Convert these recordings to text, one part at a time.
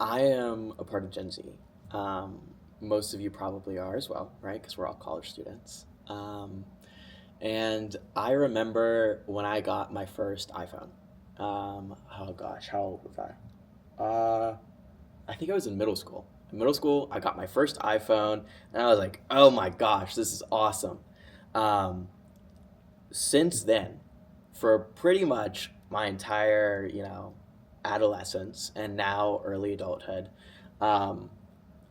I am a part of Gen Z. Um, Most of you probably are as well, right? Because we're all college students. And I remember when I got my first iPhone. Oh gosh, how old was I? I think I was in middle school. In middle school, I got my first iPhone, and I was like, "Oh my gosh, this is awesome!" Um, since then, for pretty much my entire, adolescence and now early adulthood, um,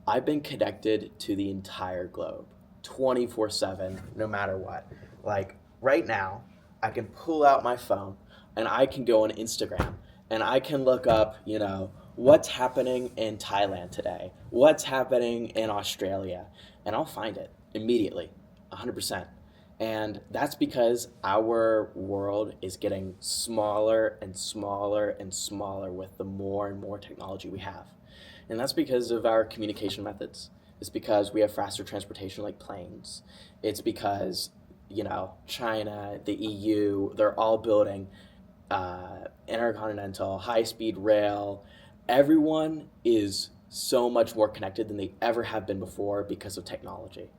I've been connected to the entire globe 24/7, no matter what. Like right now, I can pull out my phone and I can go on Instagram and I can look up, what's happening in Thailand today, what's happening in Australia, and I'll find it immediately, 100%. And that's because our world is getting smaller and smaller and smaller with the more and more technology we have. And that's because of our communication methods. It's because we have faster transportation like planes. It's because, China, the EU, they're all building intercontinental, high speed rail. Everyone is so much more connected than they ever have been before because of technology.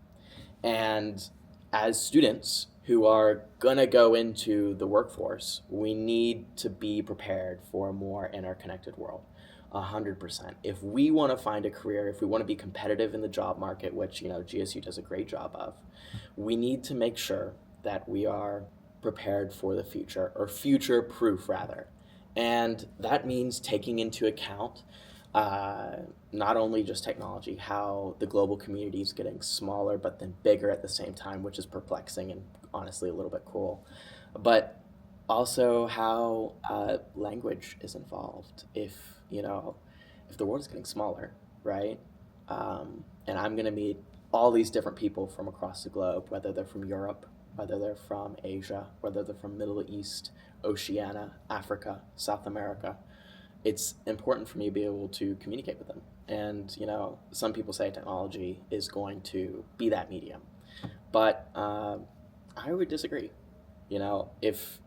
And as students who are going to go into the workforce, we need to be prepared for a more interconnected world. 100%. If we want to find a career, if we want to be competitive in the job market, which, GSU does a great job of, we need to make sure that we are prepared for the future, or future proof rather. And that means taking into account uh, not only just technology, how the global community is getting smaller but then bigger at the same time, which is perplexing and honestly a little bit cool, but also how language is involved. If the world is getting smaller, right? And I'm going to meet all these different people from across the globe, whether they're from Europe, whether they're from Asia, whether they're from Middle East, Oceania, Africa, South America. It's important for me to be able to communicate with them. And, some people say technology is going to be that medium. But I would disagree. If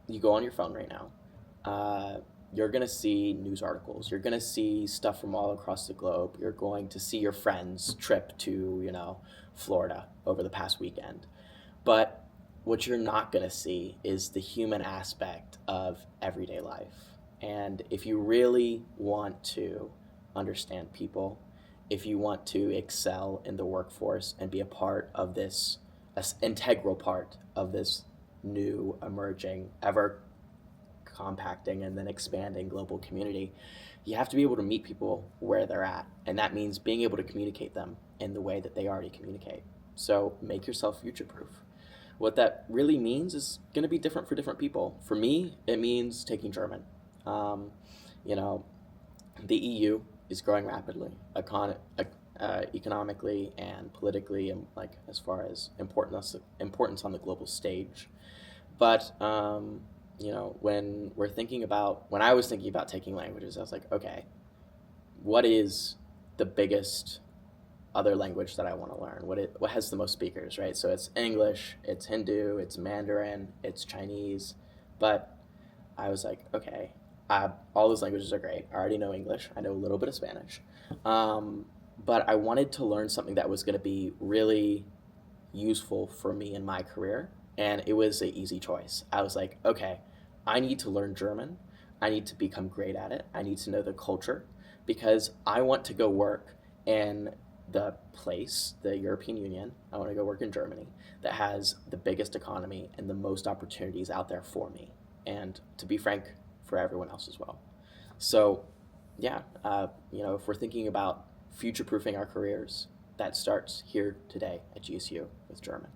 you go on your phone right now, you're going to see news articles. You're going to see stuff from all across the globe. You're going to see your friend's trip to, Florida over the past weekend. But what you're not going to see is the human aspect of everyday life. And if you really want to understand people, if you want to excel in the workforce and be a part of this, an integral part of this new, emerging, ever compacting and then expanding global community, you have to be able to meet people where they're at. And that means being able to communicate them in the way that they already communicate. So make yourself future proof. What that really means is going to be different for different people. For me, it means taking German. Um, you know, the EU is growing rapidly, economically and politically, and like as far as importance on the global stage. But when I was thinking about taking languages, I was like, okay, what is the biggest other language that I want to learn? What has the most speakers, right? So it's English, it's Hindu, it's Mandarin, it's Chinese, but I was like, okay, all those languages are great. I already know English. I know a little bit of Spanish, um, but I wanted to learn something that was going to be really useful for me in my career, and it was an easy choice. I was like, okay, I need to learn German. I need to become great at it. I need to know the culture because I want to go work in the place, the European Union. I want to go work in Germany that has the biggest economy and the most opportunities out there for me, and to be frank, for everyone else as well. So, yeah, if we're thinking about future proofing our careers, that starts here today at GSU with German.